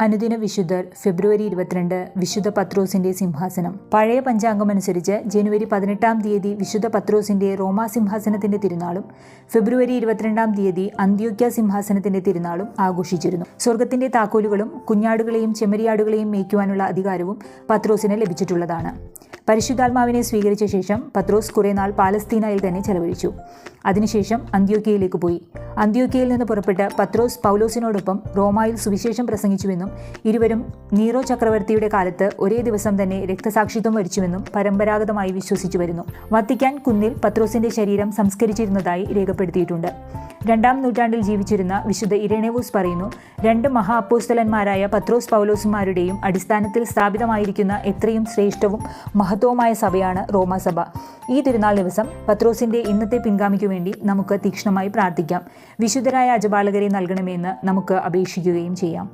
അനുദിന വിശുദ്ധർ ഫെബ്രുവരി 22 വിശുദ്ധ പത്രോസിന്റെ സിംഹാസനം. പഴയ പഞ്ചാംഗമനുസരിച്ച് ജനുവരി 18 തീയതി വിശുദ്ധ പത്രോസിന്റെ റോമാ സിംഹാസനത്തിന്റെ തിരുനാളും ഫെബ്രുവരി 22 അന്ത്യോക്യ സിംഹാസനത്തിന്റെ തിരുനാളും ആഘോഷിച്ചിരുന്നു. സ്വർഗത്തിന്റെ താക്കോലുകളും കുഞ്ഞാടുകളെയും ചെമ്മരിയാടുകളെയും മേയ്ക്കുവാനുള്ള അധികാരവും പത്രോസിന് ലഭിച്ചിട്ടുള്ളതാണ്. പരിശുദ്ധാത്മാവിനെ സ്വീകരിച്ച ശേഷം പത്രോസ് കുറേ നാൾ പാലസ്തീനയിൽ തന്നെ ചെലവഴിച്ചു. അതിനുശേഷം അന്ത്യോക്യയിലേക്ക് പോയി. അന്ത്യോക്യയിൽ നിന്ന് പുറപ്പെട്ട് പത്രോസ് പൗലോസിനോടൊപ്പം റോമായിൽ സുവിശേഷം പ്രസംഗിച്ചുവെന്നും ഇരുവരും നീറോ ചക്രവർത്തിയുടെ കാലത്ത് ഒരേ ദിവസം തന്നെ രക്തസാക്ഷിത്വം വരിച്ചുവെന്നും പരമ്പരാഗതമായി വിശ്വസിച്ചു വരുന്നു. വത്തിക്കാൻ കുന്നിൽ പത്രോസിന്റെ ശരീരം സംസ്കരിച്ചിരുന്നതായി രേഖപ്പെടുത്തിയിട്ടുണ്ട്. 2-ാം നൂറ്റാണ്ടിൽ ജീവിച്ചിരുന്ന വിശുദ്ധ ഇരേണേവൂസ് പറയുന്നു, 2 മഹാ അപ്പോസ്തലന്മാരായ പത്രോസ് പൗലോസുമാരുടെയും അടിസ്ഥാനത്തിൽ സ്ഥാപിതമായിരിക്കുന്ന എത്രയും ശ്രേഷ്ഠവും മഹത്വവുമായ സഭയാണ് റോമാസഭ. ഈ തിരുനാൾ ദിവസം പത്രോസിന്റെ ഇന്നത്തെ പിൻഗാമിക്കു വേണ്ടി നമുക്ക് തീക്ഷ്ണമായി പ്രാർത്ഥിക്കാം. വിശുദ്ധരായ അജപാലകരെ നൽകണമെന്ന് നമുക്ക് അപേക്ഷിക്കുകയും ചെയ്യാം.